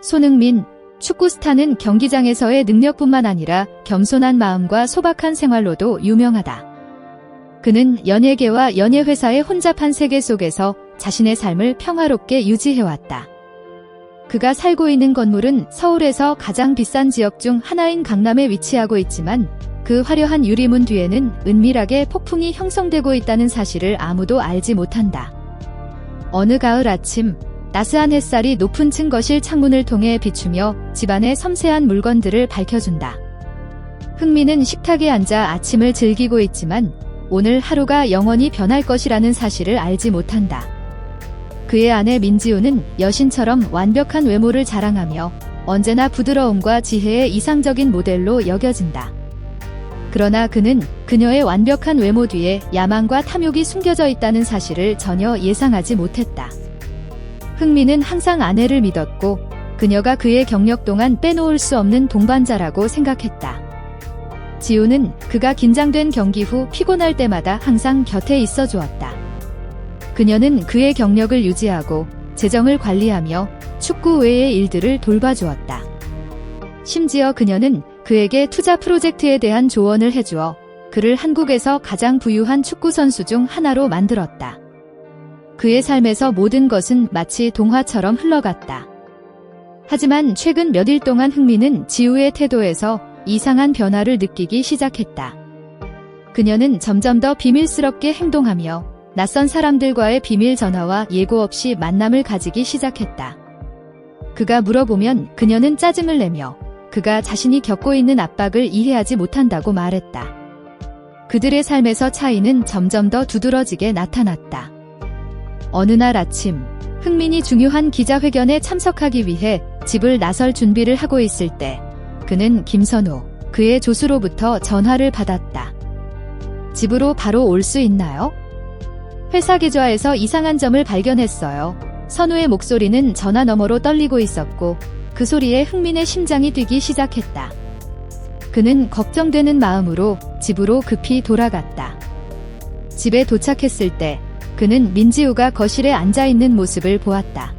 손흥민, 축구 스타는 경기장에서의 능력뿐만 아니라 겸손한 마음과 소박한 생활로도 유명하다. 그는 연예계와 연예회사의 혼잡한 세계 속에서 자신의 삶을 평화롭게 유지해왔다. 그가 살고 있는 건물은 서울에서 가장 비싼 지역 중 하나인 강남에 위치하고 있지만 그 화려한 유리문 뒤에는 은밀하게 폭풍이 형성되고 있다는 사실을 아무도 알지 못한다. 어느 가을 아침, 따스한 햇살이 높은 층 거실 창문을 통해 비추며 집안의 섬세한 물건들을 밝혀준다. 흥민은 식탁에 앉아 아침을 즐기고 있지만 오늘 하루가 영원히 변할 것이라는 사실을 알지 못한다. 그의 아내 민지우는 여신처럼 완벽한 외모를 자랑하며 언제나 부드러움과 지혜의 이상적인 모델로 여겨진다. 그러나 그는 그녀의 완벽한 외모 뒤에 야망과 탐욕이 숨겨져 있다는 사실을 전혀 예상하지 못했다. 흥민은 항상 아내를 믿었고 그녀가 그의 경력 동안 빼놓을 수 없는 동반자라고 생각했다. 지우는 그가 긴장된 경기 후 피곤할 때마다 항상 곁에 있어 주었다. 그녀는 그의 경력을 유지하고 재정을 관리하며 축구 외의 일들을 돌봐주었다. 심지어 그녀는 그에게 투자 프로젝트에 대한 조언을 해주어 그를 한국에서 가장 부유한 축구 선수 중 하나로 만들었다. 그의 삶에서 모든 것은 마치 동화처럼 흘러갔다. 하지만 최근 몇 일 동안 흥민은 지우의 태도에서 이상한 변화를 느끼기 시작했다. 그녀는 점점 더 비밀스럽게 행동하며 낯선 사람들과의 비밀 전화와 예고 없이 만남을 가지기 시작했다. 그가 물어보면 그녀는 짜증을 내며 그가 자신이 겪고 있는 압박을 이해하지 못한다고 말했다. 그들의 삶에서 차이는 점점 더 두드러지게 나타났다. 어느 날 아침, 흥민이 중요한 기자회견에 참석하기 위해 집을 나설 준비를 하고 있을 때 그는 김선우, 그의 조수로부터 전화를 받았다. 집으로 바로 올 수 있나요? 회사 계좌에서 이상한 점을 발견했어요. 선우의 목소리는 전화 너머로 떨리고 있었고 그 소리에 흥민의 심장이 뛰기 시작했다. 그는 걱정되는 마음으로 집으로 급히 돌아갔다. 집에 도착했을 때 그는 민지우가 거실에 앉아있는 모습을 보았다.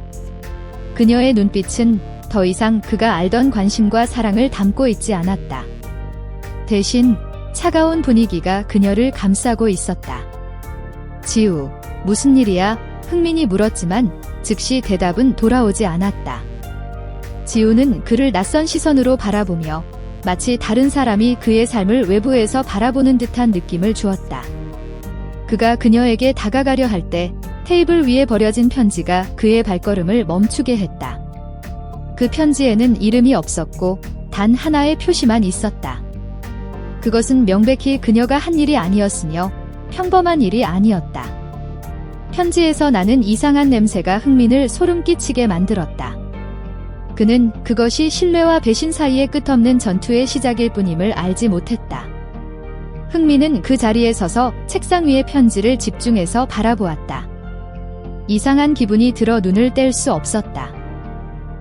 그녀의 눈빛은 더 이상 그가 알던 관심과 사랑을 담고 있지 않았다. 대신 차가운 분위기가 그녀를 감싸고 있었다. 지우, 무슨 일이야? 흥민이 물었지만 즉시 대답은 돌아오지 않았다. 지우는 그를 낯선 시선으로 바라보며 마치 다른 사람이 그의 삶을 외부에서 바라보는 듯한 느낌을 주었다. 그가 그녀에게 다가가려 할 때 테이블 위에 버려진 편지가 그의 발걸음을 멈추게 했다. 그 편지에는 이름이 없었고 단 하나의 표시만 있었다. 그것은 명백히 그녀가 한 일이 아니었으며 평범한 일이 아니었다. 편지에서 나는 이상한 냄새가 흥민을 소름 끼치게 만들었다. 그는 그것이 신뢰와 배신 사이의 끝없는 전투의 시작일 뿐임을 알지 못했다. 흥민은 그 자리에 서서 책상 위의 편지를 집중해서 바라보았다. 이상한 기분이 들어 눈을 뗄 수 없었다.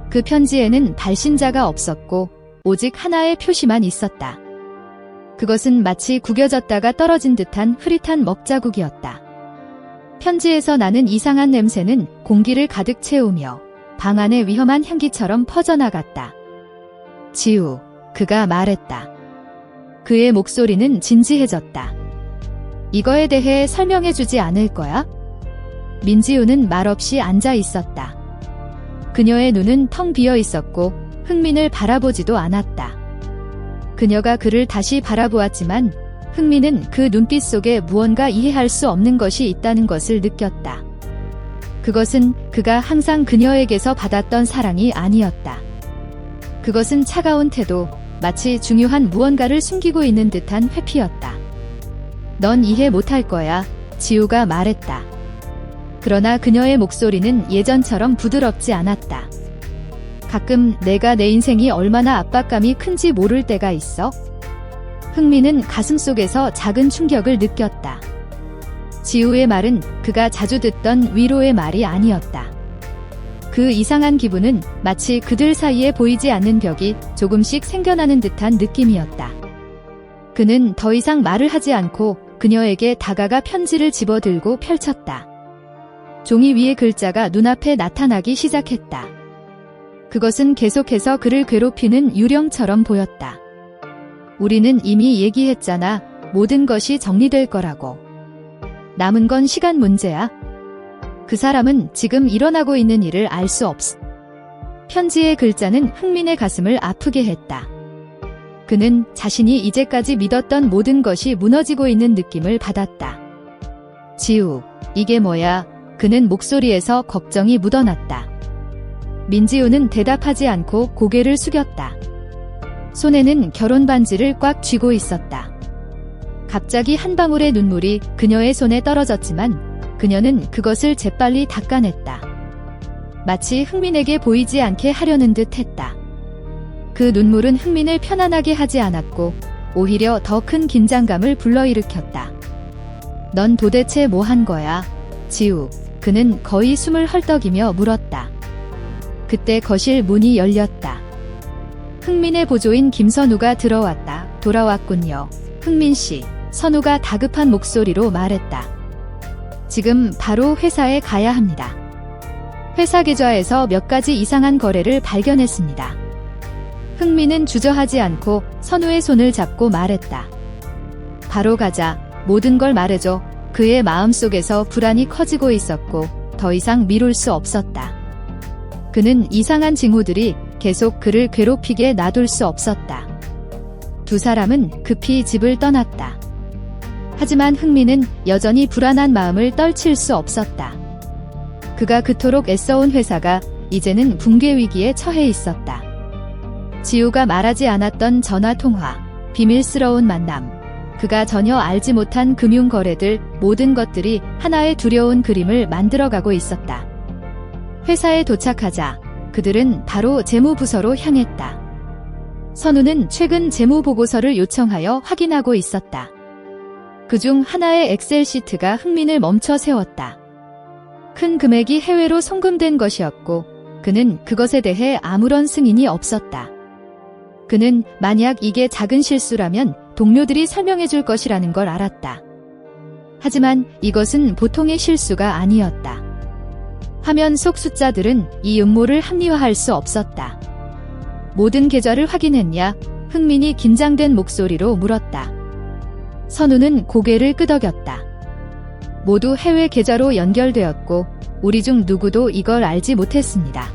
그 편지에는 발신자가 없었고 오직 하나의 표시만 있었다. 그것은 마치 구겨졌다가 떨어진 듯한 흐릿한 먹자국이었다. 편지에서 나는 이상한 냄새는 공기를 가득 채우며 방 안의 위험한 향기처럼 퍼져나갔다. 지우, 그가 말했다. 그의 목소리는 진지해졌다. 이거에 대해 설명해주지 않을 거야? 민지우는 말없이 앉아 있었다. 그녀의 눈은 텅 비어 있었고 흥민을 바라보지도 않았다. 그녀가 그를 다시 바라보았지만 흥민은 그 눈빛 속에 무언가 이해할 수 없는 것이 있다는 것을 느꼈다. 그것은 그가 항상 그녀에게서 받았던 사랑이 아니었다. 그것은 차가운 태도, 마치 중요한 무언가를 숨기고 있는 듯한 회피였다. 넌 이해 못할 거야, 지우가 말했다. 그러나 그녀의 목소리는 예전처럼 부드럽지 않았다. 가끔 내가 내 인생이 얼마나 압박감이 큰지 모를 때가 있어? 흥민은 가슴속에서 작은 충격을 느꼈다. 지우의 말은 그가 자주 듣던 위로의 말이 아니었다. 그 이상한 기분은 마치 그들 사이에 보이지 않는 벽이 조금씩 생겨나는 듯한 느낌이었다. 그는 더 이상 말을 하지 않고 그녀에게 다가가 편지를 집어들고 펼쳤다. 종이 위의 글자가 눈앞에 나타나기 시작했다. 그것은 계속해서 그를 괴롭히는 유령처럼 보였다. 우리는 이미 얘기했잖아. 모든 것이 정리될 거라고. 남은 건 시간 문제야. 그 사람은 지금 일어나고 있는 일을 알 수 없어. 편지의 글자는 흥민의 가슴을 아프게 했다. 그는 자신이 이제까지 믿었던 모든 것이 무너지고 있는 느낌을 받았다. 지우, 이게 뭐야? 그는 목소리에서 걱정이 묻어났다. 민지우는 대답하지 않고 고개를 숙였다. 손에는 결혼 반지를 꽉 쥐고 있었다. 갑자기 한 방울의 눈물이 그녀의 손에 떨어졌지만 그녀는 그것을 재빨리 닦아냈다. 마치 흥민에게 보이지 않게 하려는 듯 했다. 그 눈물은 흥민을 편안하게 하지 않았고 오히려 더 큰 긴장감을 불러일으켰다. 넌 도대체 뭐 한 거야, 지우? 그는 거의 숨을 헐떡이며 물었다. 그때 거실 문이 열렸다. 흥민의 보조인 김선우가 돌아왔군요. 흥민 씨, 선우가 다급한 목소리로 말했다. 지금 바로 회사에 가야 합니다. 회사 계좌에서 몇 가지 이상한 거래를 발견했습니다. 흥민은 주저하지 않고 선우의 손을 잡고 말했다. 바로 가자. 모든 걸 말해줘. 그의 마음속에서 불안이 커지고 있었고 더 이상 미룰 수 없었다. 그는 이상한 징후들이 계속 그를 괴롭히게 놔둘 수 없었다. 두 사람은 급히 집을 떠났다. 하지만 흥민은 여전히 불안한 마음을 떨칠 수 없었다. 그가 그토록 애써온 회사가 이제는 붕괴 위기에 처해 있었다. 지우가 말하지 않았던 전화통화, 비밀스러운 만남, 그가 전혀 알지 못한 금융 거래들, 모든 것들이 하나의 두려운 그림을 만들어가고 있었다. 회사에 도착하자 그들은 바로 재무부서로 향했다. 선우는 최근 재무보고서를 요청하여 확인하고 있었다. 그중 하나의 엑셀 시트가 흥민을 멈춰 세웠다. 큰 금액이 해외로 송금된 것이었고 그는 그것에 대해 아무런 승인이 없었다. 그는 만약 이게 작은 실수라면 동료들이 설명해 줄 것이라는 걸 알았다. 하지만 이것은 보통의 실수가 아니었다. 화면 속 숫자들은 이 음모를 합리화할 수 없었다. 모든 계좌를 확인했냐? 흥민이 긴장된 목소리로 물었다. 선우는 고개를 끄덕였다. 모두 해외 계좌로 연결되었고 우리 중 누구도 이걸 알지 못했습니다.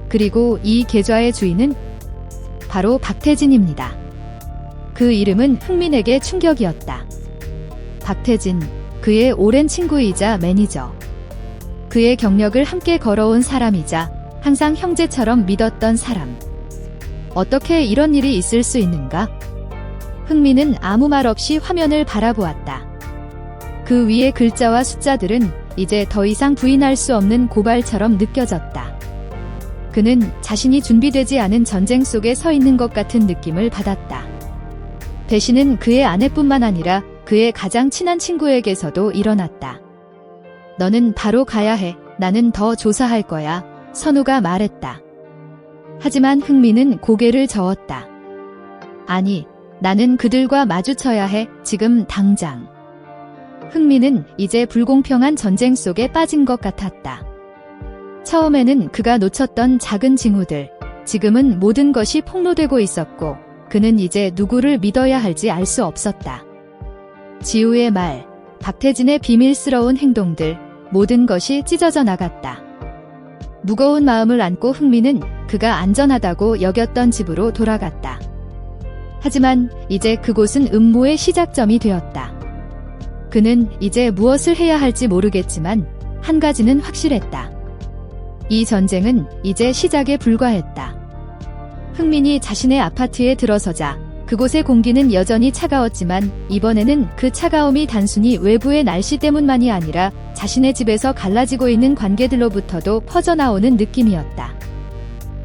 그리고 이 계좌의 주인은 바로 박태진입니다. 그 이름은 흥민에게 충격이었다. 박태진, 그의 오랜 친구이자 매니저. 그의 경력을 함께 걸어온 사람이자 항상 형제처럼 믿었던 사람. 어떻게 이런 일이 있을 수 있는가? 흥민은 아무 말 없이 화면을 바라보았다. 그 위의 글자와 숫자들은 이제 더 이상 부인할 수 없는 고발처럼 느껴졌다. 그는 자신이 준비되지 않은 전쟁 속에 서 있는 것 같은 느낌을 받았다. 배신은 그의 아내뿐만 아니라 그의 가장 친한 친구에게서도 일어났다. 너는 바로 가야 해. 나는 더 조사할 거야. 선우가 말했다. 하지만 흥민은 고개를 저었다. 아니, 나는 그들과 마주쳐야 해. 지금 당장. 흥민은 이제 불공평한 전쟁 속에 빠진 것 같았다. 처음에는 그가 놓쳤던 작은 징후들, 지금은 모든 것이 폭로되고 있었고 그는 이제 누구를 믿어야 할지 알 수 없었다. 지우의 말, 박태진의 비밀스러운 행동들, 모든 것이 찢어져 나갔다. 무거운 마음을 안고 흥민은 그가 안전하다고 여겼던 집으로 돌아갔다. 하지만 이제 그곳은 음모의 시작점이 되었다. 그는 이제 무엇을 해야 할지 모르겠지만 한 가지는 확실했다. 이 전쟁은 이제 시작에 불과했다. 흥민이 자신의 아파트에 들어서자 그곳의 공기는 여전히 차가웠지만 이번에는 그 차가움이 단순히 외부의 날씨 때문만이 아니라 자신의 집에서 갈라지고 있는 관계들로부터도 퍼져나오는 느낌이었다.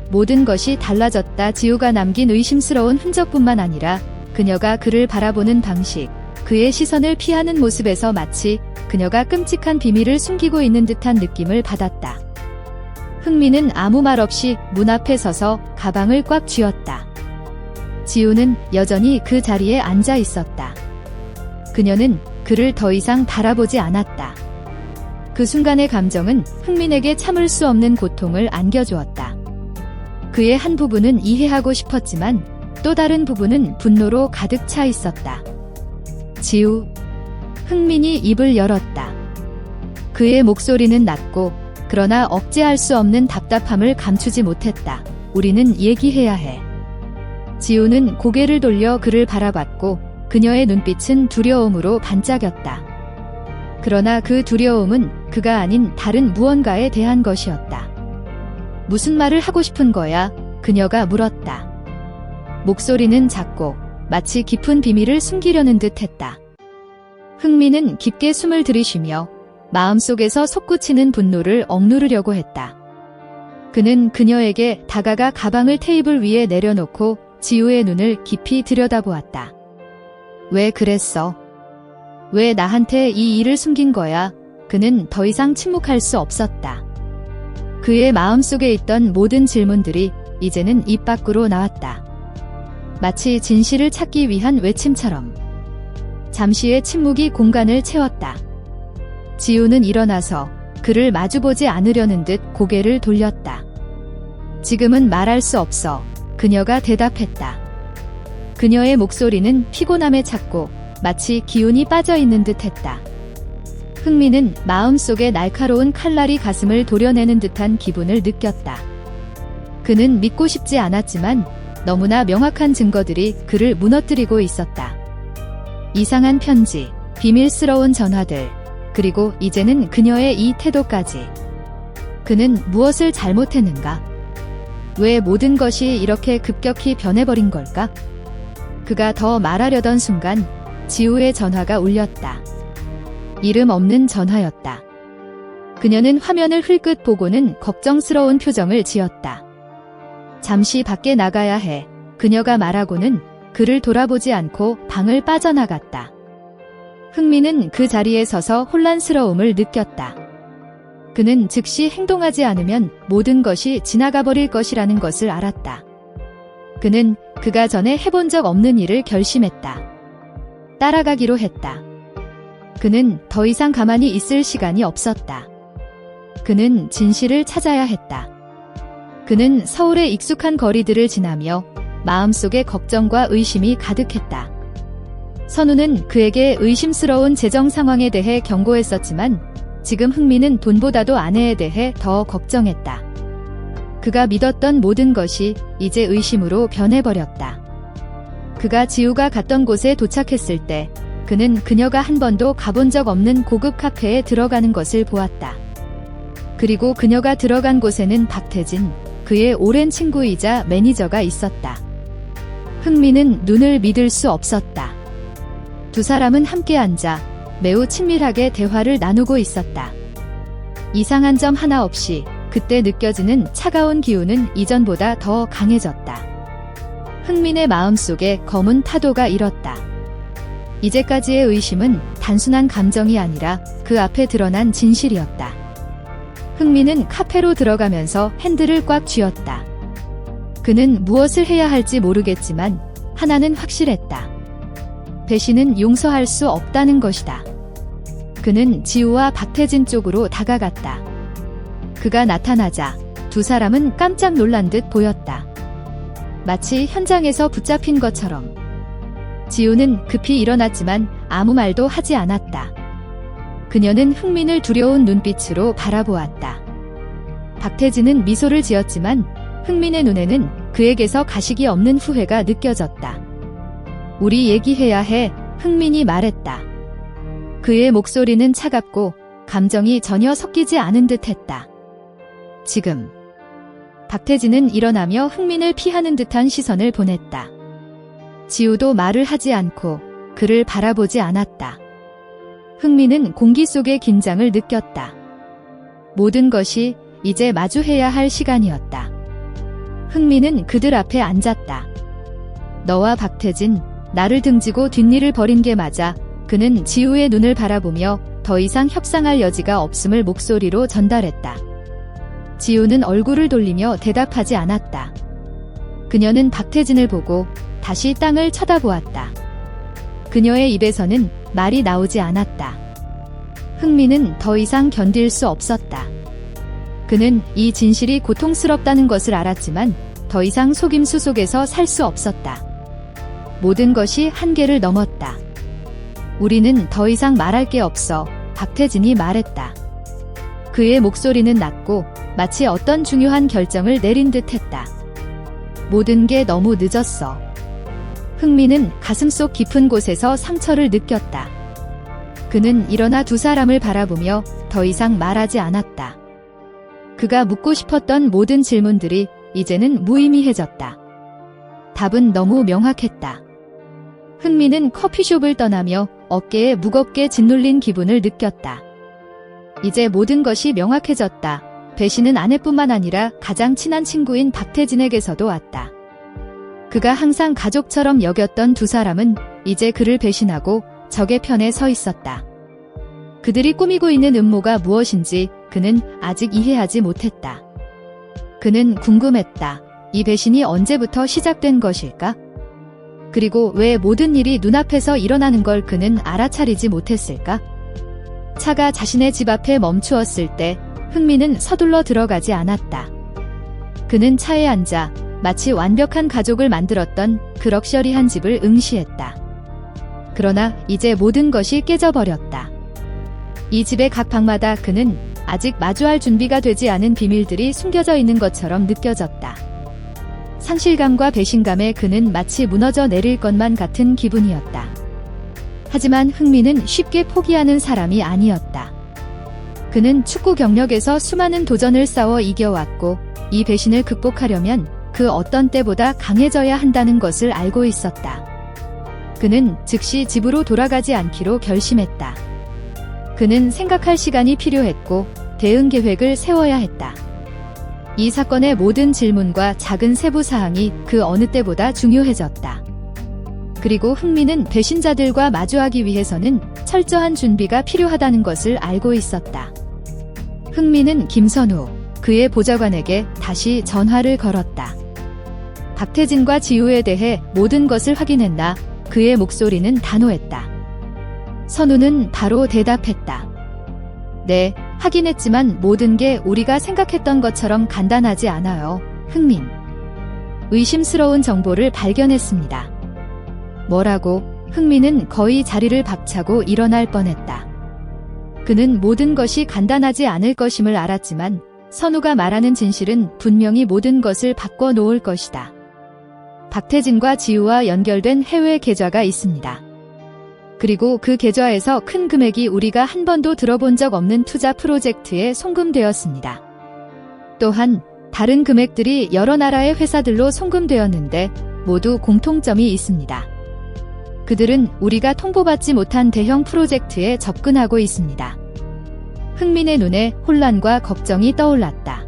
모든 것이 달라졌다. 지우가 남긴 의심스러운 흔적뿐만 아니라 그녀가 그를 바라보는 방식, 그의 시선을 피하는 모습에서 마치 그녀가 끔찍한 비밀을 숨기고 있는 듯한 느낌을 받았다. 흥민은 아무 말 없이 문 앞에 서서 가방을 꽉 쥐었다. 지우는 여전히 그 자리에 앉아 있었다. 그녀는 그를 더 이상 바라보지 않았다. 그 순간의 감정은 흥민에게 참을 수 없는 고통을 안겨주었다. 그의 한 부분은 이해하고 싶었지만 또 다른 부분은 분노로 가득 차 있었다. 지우. 흥민이 입을 열었다. 그의 목소리는 낮고 그러나 억제할 수 없는 답답함을 감추지 못했다. 우리는 얘기해야 해. 지우는 고개를 돌려 그를 바라봤고 그녀의 눈빛은 두려움으로 반짝였다. 그러나 그 두려움은 그가 아닌 다른 무언가에 대한 것이었다. 무슨 말을 하고 싶은 거야? 그녀가 물었다. 목소리는 작고 마치 깊은 비밀을 숨기려는 듯 했다. 흥민은 깊게 숨을 들이쉬며 마음속에서 솟구치는 분노를 억누르려고 했다. 그는 그녀에게 다가가 가방을 테이블 위에 내려놓고 지우의 눈을 깊이 들여다보았다. 왜 그랬어? 왜 나한테 이 일을 숨긴 거야? 그는 더 이상 침묵할 수 없었다. 그의 마음속에 있던 모든 질문들이 이제는 입 밖으로 나왔다. 마치 진실을 찾기 위한 외침처럼. 잠시의 침묵이 공간을 채웠다. 지우는 일어나서 그를 마주보지 않으려는 듯 고개를 돌렸다. 지금은 말할 수 없어. 그녀가 대답했다. 그녀의 목소리는 피곤함에 찼고 마치 기운이 빠져있는 듯 했다. 흥민은 마음속에 날카로운 칼날이 가슴을 도려내는 듯한 기분을 느꼈다. 그는 믿고 싶지 않았지만 너무나 명확한 증거들이 그를 무너뜨리고 있었다. 이상한 편지, 비밀스러운 전화들, 그리고 이제는 그녀의 이 태도까지. 그는 무엇을 잘못했는가? 왜 모든 것이 이렇게 급격히 변해버린 걸까? 그가 더 말하려던 순간 지우의 전화가 울렸다. 이름 없는 전화였다. 그녀는 화면을 흘끗 보고는 걱정스러운 표정을 지었다. 잠시 밖에 나가야 해. 그녀가 말하고는 그를 돌아보지 않고 방을 빠져나갔다. 흥민은 그 자리에 서서 혼란스러움을 느꼈다. 그는 즉시 행동하지 않으면 모든 것이 지나가 버릴 것이라는 것을 알았다. 그는 그가 전에 해본 적 없는 일을 결심했다. 따라가기로 했다. 그는 더 이상 가만히 있을 시간이 없었다. 그는 진실을 찾아야 했다. 그는 서울의 익숙한 거리들을 지나며 마음속에 걱정과 의심이 가득했다. 선우는 그에게 의심스러운 재정 상황에 대해 경고했었지만 지금 흥민은 돈보다도 아내에 대해 더 걱정했다. 그가 믿었던 모든 것이 이제 의심으로 변해버렸다. 그가 지우가 갔던 곳에 도착했을 때 그는 그녀가 한 번도 가본 적 없는 고급 카페에 들어가는 것을 보았다. 그리고 그녀가 들어간 곳에는 박태진, 그의 오랜 친구이자 매니저가 있었다. 흥민은 눈을 믿을 수 없었다. 두 사람은 함께 앉아 매우 친밀하게 대화를 나누고 있었다. 이상한 점 하나 없이 그때 느껴지는 차가운 기운은 이전보다 더 강해졌다. 흥민의 마음속에 검은 파도가 일었다. 이제까지의 의심은 단순한 감정이 아니라 그 앞에 드러난 진실이었다. 흥민은 카페로 들어가면서 핸들을 꽉 쥐었다. 그는 무엇을 해야 할지 모르겠지만 하나는 확실했다. 배신은 용서할 수 없다는 것이다. 그는 지우와 박태진 쪽으로 다가갔다. 그가 나타나자 두 사람은 깜짝 놀란 듯 보였다. 마치 현장에서 붙잡힌 것처럼. 지우는 급히 일어났지만 아무 말도 하지 않았다. 그녀는 흥민을 두려운 눈빛으로 바라보았다. 박태진은 미소를 지었지만 흥민의 눈에는 그에게서 가식이 없는 후회가 느껴졌다. 우리 얘기해야 해, 흥민이 말했다. 그의 목소리는 차갑고 감정이 전혀 섞이지 않은 듯 했다. 지금. 박태진은 일어나며 흥민을 피하는 듯한 시선을 보냈다. 지우도 말을 하지 않고 그를 바라보지 않았다. 흥민은 공기 속의 긴장을 느꼈다. 모든 것이 이제 마주해야 할 시간이었다. 흥민은 그들 앞에 앉았다. 너와 박태진, 나를 등지고 뒷일을 벌인 게 맞아. 그는 지우의 눈을 바라보며 더 이상 협상할 여지가 없음을 목소리로 전달했다. 지우는 얼굴을 돌리며 대답하지 않았다. 그녀는 박태진을 보고 다시 땅을 쳐다보았다. 그녀의 입에서는 말이 나오지 않았다. 흥민은 더 이상 견딜 수 없었다. 그는 이 진실이 고통스럽다는 것을 알았지만 더 이상 속임수 속에서 살 수 없었다. 모든 것이 한계를 넘었다. 우리는 더 이상 말할 게 없어. 박태진이 말했다. 그의 목소리는 낮고 마치 어떤 중요한 결정을 내린 듯 했다. 모든 게 너무 늦었어. 흥민은 가슴속 깊은 곳에서 상처를 느꼈다. 그는 일어나 두 사람을 바라보며 더 이상 말하지 않았다. 그가 묻고 싶었던 모든 질문들이 이제는 무의미해졌다. 답은 너무 명확했다. 흥민은 커피숍을 떠나며 어깨에 무겁게 짓눌린 기분을 느꼈다. 이제 모든 것이 명확해졌다. 배신은 아내뿐만 아니라 가장 친한 친구인 박태진에게서도 왔다. 그가 항상 가족처럼 여겼던 두 사람은 이제 그를 배신하고 적의 편에 서 있었다. 그들이 꾸미고 있는 음모가 무엇인지 그는 아직 이해하지 못했다. 그는 궁금했다. 이 배신이 언제부터 시작된 것일까? 그리고 왜 모든 일이 눈앞에서 일어나는 걸 그는 알아차리지 못했을까? 차가 자신의 집 앞에 멈추었을 때 흥민은 서둘러 들어가지 않았다. 그는 차에 앉아 마치 완벽한 가족을 만들었던 그 럭셔리한 집을 응시했다. 그러나 이제 모든 것이 깨져버렸다. 이 집의 각 방마다 그는 아직 마주할 준비가 되지 않은 비밀들이 숨겨져 있는 것처럼 느껴졌다. 상실감과 배신감에 그는 마치 무너져 내릴 것만 같은 기분이었다. 하지만 흥민은 쉽게 포기하는 사람이 아니었다. 그는 축구 경력에서 수많은 도전을 싸워 이겨왔고 이 배신을 극복하려면 그 어떤 때보다 강해져야 한다는 것을 알고 있었다. 그는 즉시 집으로 돌아가지 않기로 결심했다. 그는 생각할 시간이 필요했고 대응 계획을 세워야 했다. 이 사건의 모든 질문과 작은 세부 사항이 그 어느 때보다 중요해졌다. 그리고 흥민은 배신자들과 마주하기 위해서는 철저한 준비가 필요하다는 것을 알고 있었다. 흥민은 김선우, 그의 보좌관에게 다시 전화를 걸었다. 박태진과 지우에 대해 모든 것을 확인했나? 그의 목소리는 단호했다. 선우는 바로 대답했다. 네, 확인했지만 모든 게 우리가 생각했던 것처럼 간단하지 않아요. 흥민. 의심스러운 정보를 발견했습니다. 뭐라고? 흥민은 거의 자리를 박차고 일어날 뻔했다. 그는 모든 것이 간단하지 않을 것임을 알았지만 선우가 말하는 진실은 분명히 모든 것을 바꿔놓을 것이다. 박태진과 지우와 연결된 해외 계좌가 있습니다. 그리고 그 계좌에서 큰 금액이 우리가 한 번도 들어본 적 없는 투자 프로젝트에 송금되었습니다. 또한 다른 금액들이 여러 나라의 회사들로 송금되었는데 모두 공통점이 있습니다. 그들은 우리가 통보받지 못한 대형 프로젝트에 접근하고 있습니다. 흥민의 눈에 혼란과 걱정이 떠올랐다.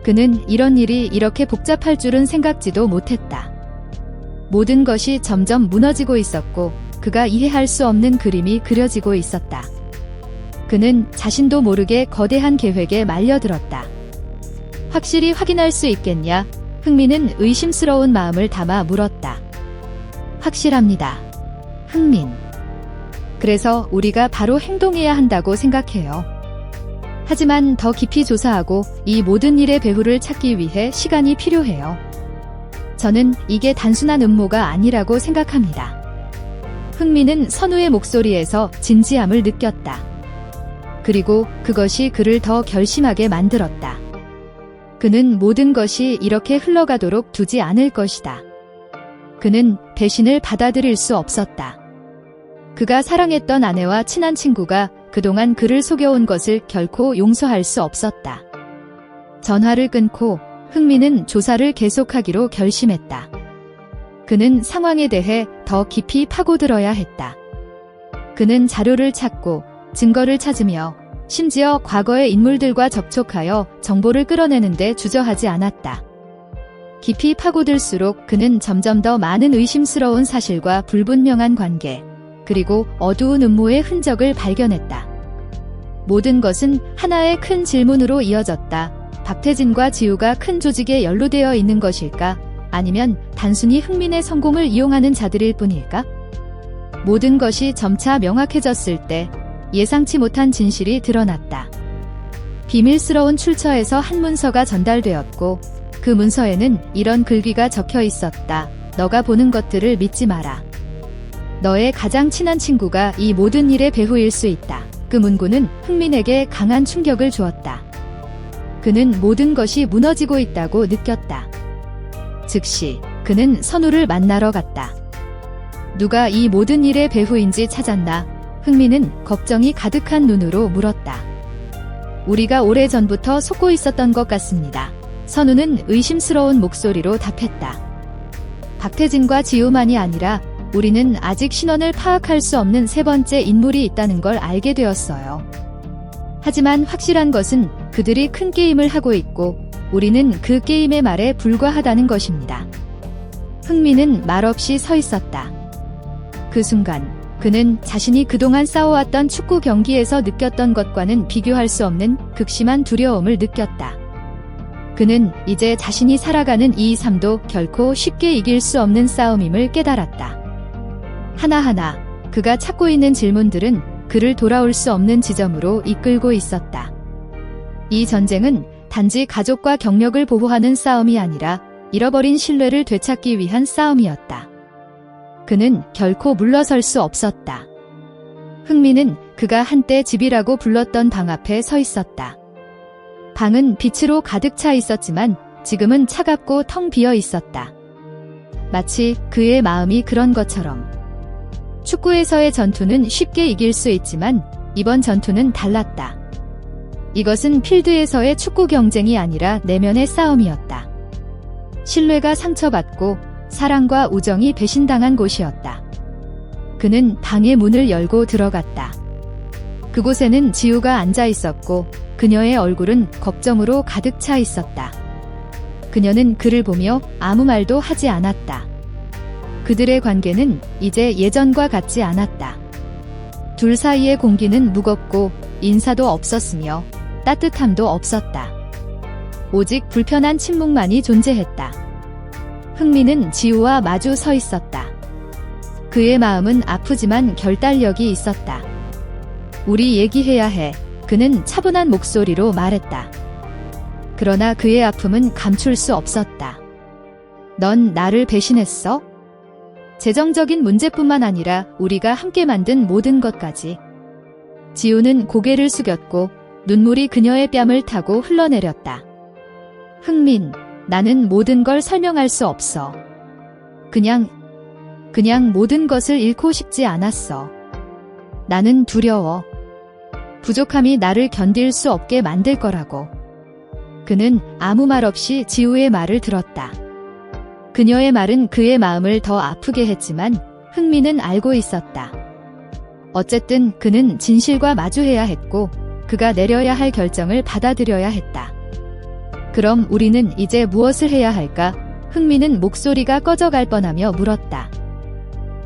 그는 이런 일이 이렇게 복잡할 줄은 생각지도 못했다. 모든 것이 점점 무너지고 있었고 그가 이해할 수 없는 그림이 그려지고 있었다. 그는 자신도 모르게 거대한 계획에 말려들었다. 확실히 확인할 수 있겠냐? 흥민은 의심스러운 마음을 담아 물었다. 확실합니다. 흥민. 그래서 우리가 바로 행동해야 한다고 생각해요. 하지만 더 깊이 조사하고 이 모든 일의 배후를 찾기 위해 시간이 필요해요. 저는 이게 단순한 음모가 아니라고 생각합니다. 흥민은 선우의 목소리에서 진지함을 느꼈다. 그리고 그것이 그를 더 결심하게 만들었다. 그는 모든 것이 이렇게 흘러가도록 두지 않을 것이다. 그는 배신을 받아들일 수 없었다. 그가 사랑했던 아내와 친한 친구가 그동안 그를 속여온 것을 결코 용서할 수 없었다. 전화를 끊고 흥민은 조사를 계속하기로 결심했다. 그는 상황에 대해 더 깊이 파고들어야 했다. 그는 자료를 찾고 증거를 찾으며 심지어 과거의 인물들과 접촉하여 정보를 끌어내는데 주저하지 않았다. 깊이 파고들수록 그는 점점 더 많은 의심스러운 사실과 불분명한 관계, 그리고 어두운 음모의 흔적을 발견했다. 모든 것은 하나의 큰 질문으로 이어졌다. 박태진과 지우가 큰 조직에 연루되어 있는 것일까? 아니면 단순히 흥민의 성공을 이용하는 자들일 뿐일까? 모든 것이 점차 명확해졌을 때 예상치 못한 진실이 드러났다. 비밀스러운 출처에서 한 문서가 전달되었고 그 문서에는 이런 글귀가 적혀 있었다. 너가 보는 것들을 믿지 마라. 너의 가장 친한 친구가 이 모든 일의 배후일 수 있다. 그 문구는 흥민에게 강한 충격을 주었다. 그는 모든 것이 무너지고 있다고 느꼈다. 즉시 그는 선우를 만나러 갔다. 누가 이 모든 일의 배후인지 찾았나? 흥민은 걱정이 가득한 눈으로 물었다. 우리가 오래전부터 속고 있었던 것 같습니다. 선우는 의심스러운 목소리로 답했다. 박태진과 지우만이 아니라 우리는 아직 신원을 파악할 수 없는 세 번째 인물이 있다는 걸 알게 되었어요. 하지만 확실한 것은 그들이 큰 게임을 하고 있고 우리는 그 게임의 말에 불과하다는 것입니다. 흥민은 말없이 서 있었다. 그 순간 그는 자신이 그동안 싸워왔던 축구 경기에서 느꼈던 것과는 비교할 수 없는 극심한 두려움을 느꼈다. 그는 이제 자신이 살아가는 이 삶도 결코 쉽게 이길 수 없는 싸움임을 깨달았다. 하나하나 그가 찾고 있는 질문들은 그를 돌아올 수 없는 지점으로 이끌고 있었다. 이 전쟁은 단지 가족과 경력을 보호하는 싸움이 아니라 잃어버린 신뢰를 되찾기 위한 싸움이었다. 그는 결코 물러설 수 없었다. 흥민은 그가 한때 집이라고 불렀던 방 앞에 서 있었다. 방은 빛으로 가득 차 있었지만 지금은 차갑고 텅 비어 있었다. 마치 그의 마음이 그런 것처럼. 축구에서의 전투는 쉽게 이길 수 있지만 이번 전투는 달랐다. 이것은 필드에서의 축구 경쟁이 아니라 내면의 싸움이었다. 신뢰가 상처받고 사랑과 우정이 배신당한 곳이었다. 그는 방의 문을 열고 들어갔다. 그곳에는 지우가 앉아 있었고 그녀의 얼굴은 걱정으로 가득 차 있었다. 그녀는 그를 보며 아무 말도 하지 않았다. 그들의 관계는 이제 예전과 같지 않았다. 둘 사이의 공기는 무겁고 인사도 없었으며 따뜻함도 없었다. 오직 불편한 침묵만이 존재했다. 흥민은 지우와 마주 서 있었다. 그의 마음은 아프지만 결단력이 있었다. 우리 얘기해야 해. 그는 차분한 목소리로 말했다. 그러나 그의 아픔은 감출 수 없었다. 넌 나를 배신했어? 재정적인 문제뿐만 아니라 우리가 함께 만든 모든 것까지. 지우는 고개를 숙였고 눈물이 그녀의 뺨을 타고 흘러내렸다. 흥민, 나는 모든 걸 설명할 수 없어. 그냥 모든 것을 잃고 싶지 않았어. 나는 두려워. 부족함이 나를 견딜 수 없게 만들 거라고. 그는 아무 말 없이 지우의 말을 들었다. 그녀의 말은 그의 마음을 더 아프게 했지만 흥민은 알고 있었다. 어쨌든 그는 진실과 마주해야 했고 그가 내려야 할 결정을 받아들여야 했다. 그럼 우리는 이제 무엇을 해야 할까? 흥민은 목소리가 꺼져갈 뻔하며 물었다.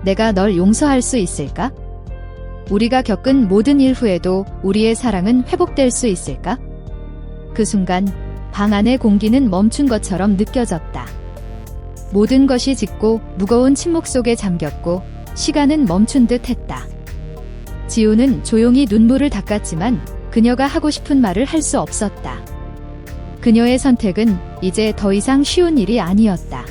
내가 널 용서할 수 있을까? 우리가 겪은 모든 일 후에도 우리의 사랑은 회복될 수 있을까? 그 순간 방 안의 공기는 멈춘 것처럼 느껴졌다. 모든 것이 짙고 무거운 침묵 속에 잠겼고 시간은 멈춘 듯 했다. 지우는 조용히 눈물을 닦았지만 그녀가 하고 싶은 말을 할 수 없었다. 그녀의 선택은 이제 더 이상 쉬운 일이 아니었다.